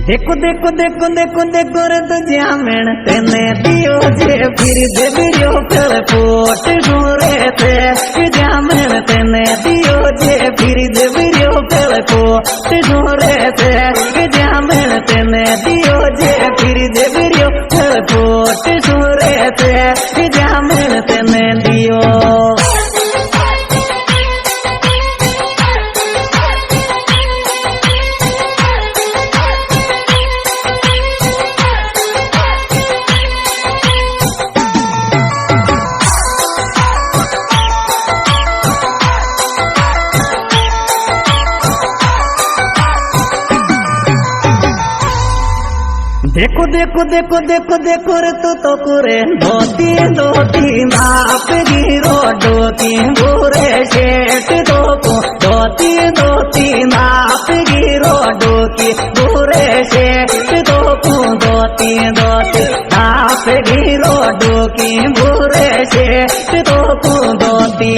देखो देखो देखो देखो देखो रे तो जामन तेने दियो जे फिर दे वीडियो पर पोट ढूंढे थे जामन तेने दियो जे फिर दे वीडियो पर पोट ढूंढे थे जामन तेने दियो जे फिर दे वीडियो पर पोट ढूंढे थे जामन तेने दियो। देखो देखो देखो देखो देखो रे तो करे धोती धोती नाप गिरो धोती गोरे शेट धोती धोती नाप गिरो धोती गोरे शेट धोती धोती नाप गिरो धोती गोरे शेट धोती।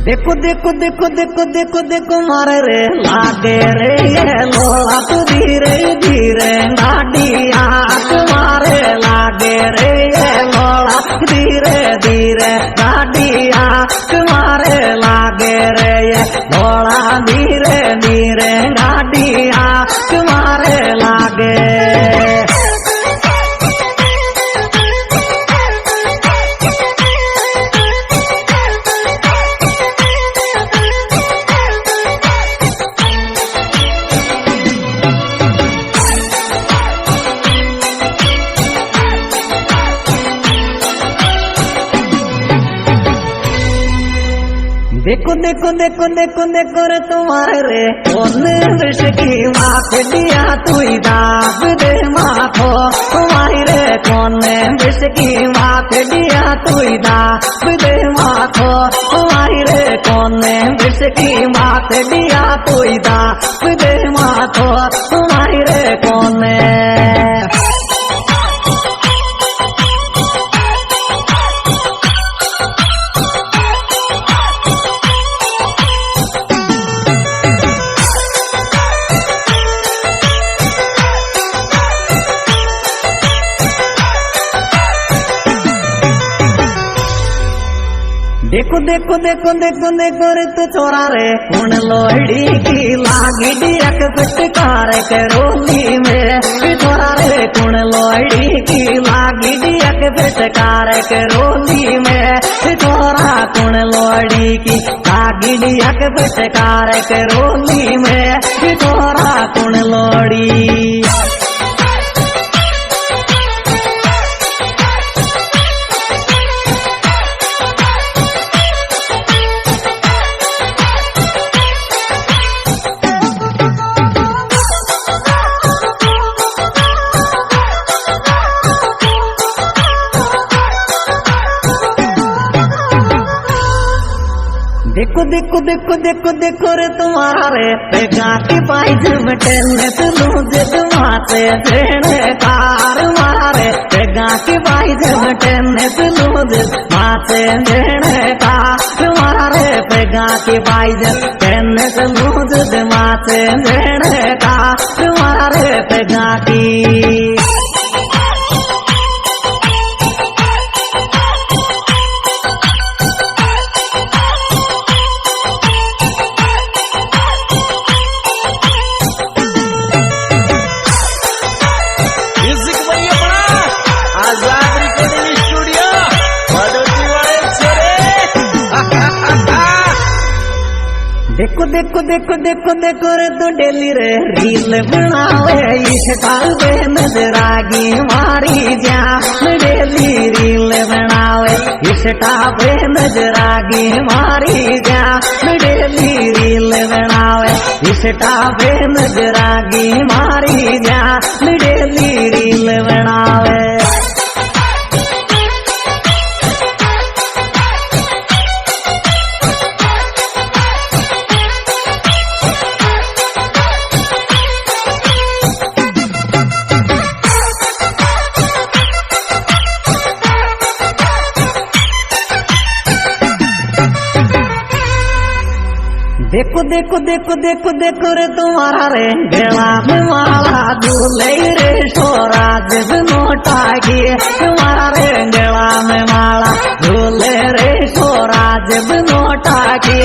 देखो देखो देखो देखो देखो देखो मारे रे लागे रे ये लोला तू धीरे धीरे लाडी आंख मारे लागे रे ये लोला धीरे धीरे लाडी आंख मारे लागे रे ये लोला धीरे धीरे लाडी आंख मारे लागे। देखो देखो देखो देखो देखो रे तुम्हारे रे कौन विष की माथ दिया तू दाब दे माथो तुम्हारी रे कौन विष की माथ दिया तू दाब दे माथो तुम्हारी रे कौन विष की माथ दिया तू दाब दे माथो तुम्हारी रे कौन। देखो देखो देखो देखो देखो रे तो छोरा रे कौन लोहड़ी की लागी डियक फटकार करोली में छोरा रे कौन लोहड़ी की लागी डियक फटकार करोली में छोरा कौन लोहड़ी की लागी डियक फटकार करोली में छोरा कौन लोहड़ी। देखो देखो देखो देखो देखो रे तुम्हारे पेगा की पाइज में टेने तुलू जिद माते जेने कार मारे पेगा की पाइज में टेने तुलू जिद माते जेने कार मारे पेगा की पाइज टेने तुलू जिद माते जेने कार मारे पेगा की। देखो देखो देखो देखो देखो रे तो डेली रे रील बनावे इंस्टा पे नजरागी मारी जा डेली रील बनावे इंस्टा पे नजरागी मारी जा डेली रील बनावे इंस्टा पे नजरागी मारी जा डेली रील बनावे। देखो देखो देखो देखो देखो रे तुम्हारा रे गला में माला दूल्हे रे छोरा जब नोटा की तुम्हारा रे गला में माला दूल्हे रे छोरा जब नोटा की